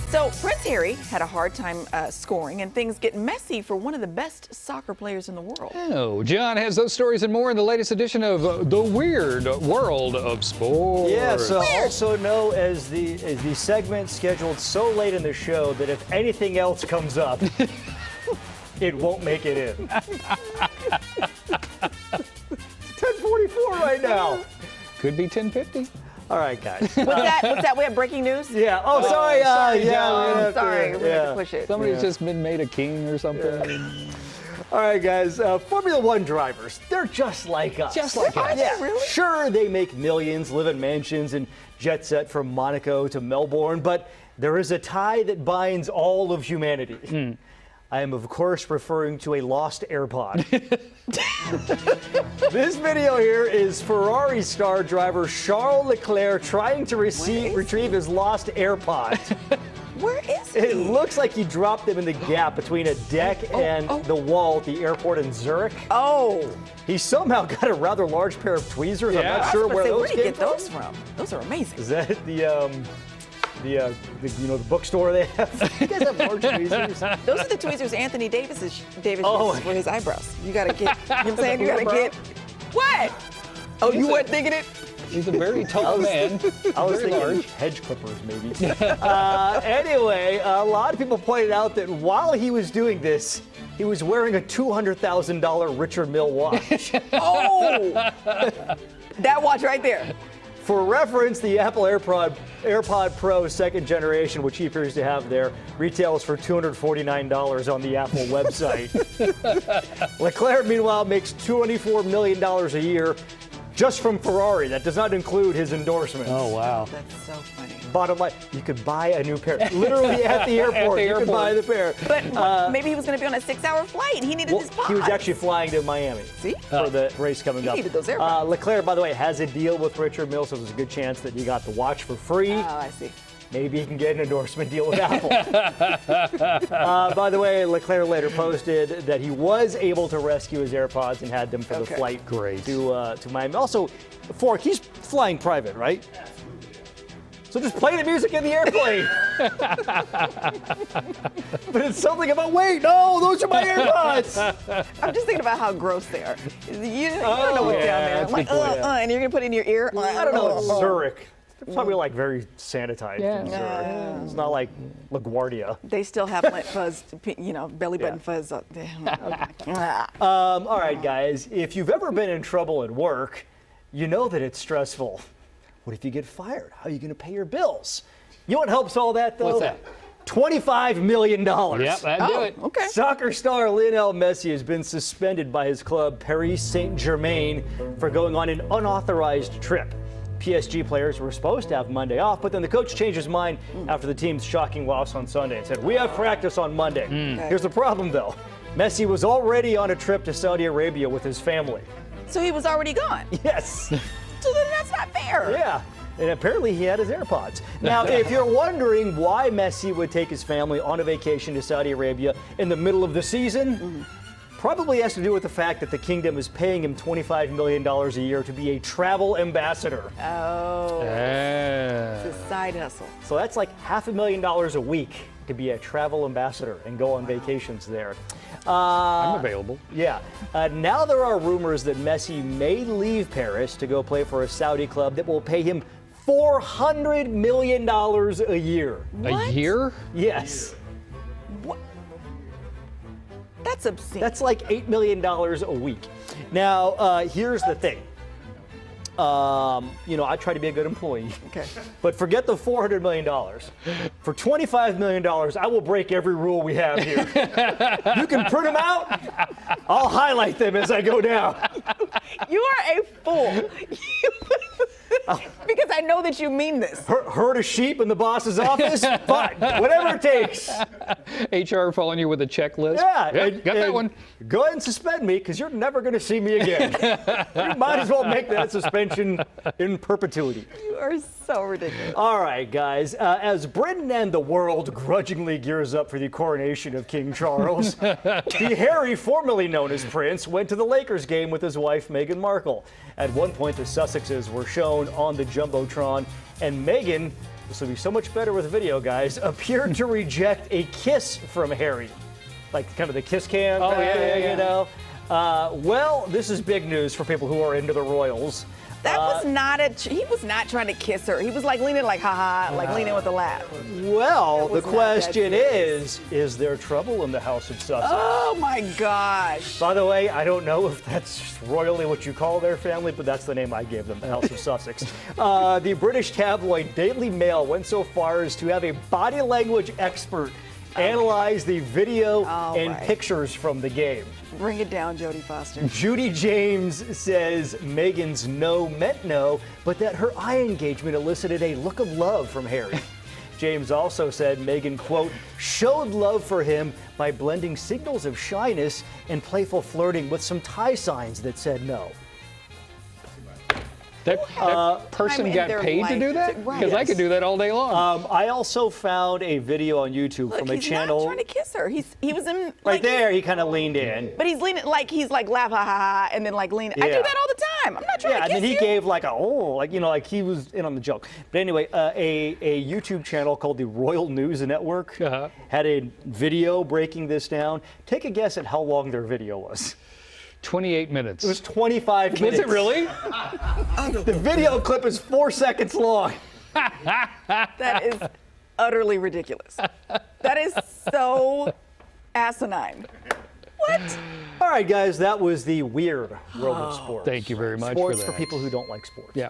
So Prince Harry had a hard time scoring, and things get messy for one of the best soccer players in the world. Oh, John has those stories and more in the latest edition of The Weird World of Sports. Yeah, so also know as the segment scheduled so late in the show that if anything else comes up, it won't make it in. 10:44 right now. Could be 10:50. All right, guys. What's that? We have breaking news? Yeah. Oh, sorry. sorry, Yeah. John. Sorry, we have to push it. Somebody's just been made a king or something. Yeah. All right, guys. Formula One drivers, they're just like us. Just like us. Yeah. Really? Sure, they make millions, live in mansions, and jet set from Monaco to Melbourne, but there is a tie that binds all of humanity. I am, of course, referring to a lost AirPod. This video here is Ferrari star driver Charles Leclaire trying to retrieve his lost AirPod. Where is he? It looks like he dropped them in the gap between a deck and the wall at the airport in Zurich. Oh. He somehow got a rather large pair of tweezers. Yeah. I'm not sure where those Where did he came get those from? Those are amazing. Is that the bookstore they have? You guys have large tweezers? Those are the tweezers Anthony Davis uses for his eyebrows. You gotta get, you know what I'm saying? You gotta get, what? Oh, you weren't thinking it? He's a very tall man. I was Very thinking large. hedge clippers, maybe. Anyway, a lot of people pointed out that while he was doing this, he was wearing a $200,000 Richard Mille watch. Oh, that watch right there. For reference, the Apple AirPod Pro second generation, which he appears to have there, retails for $249 on the Apple website. Leclerc, meanwhile, makes $24 million a year just from Ferrari. That does not include his endorsement. Oh, wow. That's so funny. Bottom line, you could buy a new pair. Literally at the airport, you could buy the pair. But maybe he was going to be on a 6-hour flight. He needed his pods. He was actually flying to Miami. See? For the race coming up. He needed those AirPods. Leclerc, by the way, has a deal with Richard Mille, so there's a good chance that he got the watch for free. Oh, I see. Maybe he can get an endorsement deal with Apple. By the way, Leclerc later posted that he was able to rescue his AirPods and had them for the flight to Miami. Also, Fork, he's flying private, right? So just play the music in the airplane. But it's something about, wait, no, those are my AirPods. I'm just thinking about how gross they are. You don't know what's down there. I'm like, and you're going to put it in your ear? I don't know. It's Zurich. It's probably like very sanitized in Zurich. It's not like LaGuardia. They still have lint fuzz, belly button fuzz up there. All right, guys, if you've ever been in trouble at work, you know that it's stressful. What if you get fired? How are you going to pay your bills? You know what helps all that, though? What's that? $25 million. Yep, that'd do it. Okay. Soccer star Lionel Messi has been suspended by his club Paris Saint-Germain for going on an unauthorized trip. PSG players were supposed to have Monday off, but then the coach changed his mind after the team's shocking loss on Sunday and said, we have practice on Monday. Okay. Here's the problem, though. Messi was already on a trip to Saudi Arabia with his family. So he was already gone. Yes. So then that's not fair. Yeah. And apparently he had his AirPods. Now, if you're wondering why Messi would take his family on a vacation to Saudi Arabia in the middle of the season, probably has to do with the fact that the kingdom is paying him $25 million a year to be a travel ambassador. Oh. It's a side hustle. So that's like $500,000 a week to be a travel ambassador and go on vacations there. I'm available. Yeah. Now there are rumors that Messi may leave Paris to go play for a Saudi club that will pay him $400 million a year. A year? Yes. What? That's obscene. That's like $8 million a week. Now, here's the thing. I try to be a good employee. Okay. But forget the $400 million. For $25 million, I will break every rule we have here. You can print them out. I'll highlight them as I go down. You are a fool. Because I know that you mean this. Herd a sheep in the boss's office? Fine. Whatever it takes. HR following you with a checklist? Yeah. Got that one. Go ahead and suspend me, because you're never going to see me again. You might as well make that suspension in perpetuity. You are so ridiculous. All right, guys. As Britain and the world grudgingly gears up for the coronation of King Charles, the Harry, formerly known as Prince, went to the Lakers game with his wife, Meghan Markle. At one point, the Sussexes were shown on the Jumbotron, and Meghan this will be so much better with video, guys, appeared to reject a kiss from Harry. Like kind of the kiss cam thing, you know? Well, this is big news for people who are into the royals. That was not he was not trying to kiss her. He was like leaning like, haha, like leaning with a laugh. Well, the question is there trouble in the House of Sussex? Oh my gosh. By the way, I don't know if that's royally what you call their family, but that's the name I gave them, the House of Sussex. The British tabloid Daily Mail went so far as to have a body language expert analyze the video and pictures from the game. Bring it down, Jodie Foster. Judy James says Meghan's no meant no, but that her eye engagement elicited a look of love from Harry. James also said Meghan, quote, showed love for him by blending signals of shyness and playful flirting with some tie signs that said no. That person got paid to do that? Because I could do that all day long. I also found a video on YouTube from a channel. He's not trying to kiss her. He was in right there. He kind of leaned in. But he's leaning like he's like laugh ha ha ha and then like lean. I do that all the time. I'm not trying to kiss you. And then he gave like a like he was in on the joke. But anyway, a YouTube channel called the Royal News Network had a video breaking this down. Take a guess at how long their video was. 28 minutes. It was 25 minutes. Was it really? The video clip is 4 seconds long. That is utterly ridiculous. That is so asinine. What? All right, guys, that was the weird world of sports. Thank you very much sports for that. for people who don't like sports. Yeah.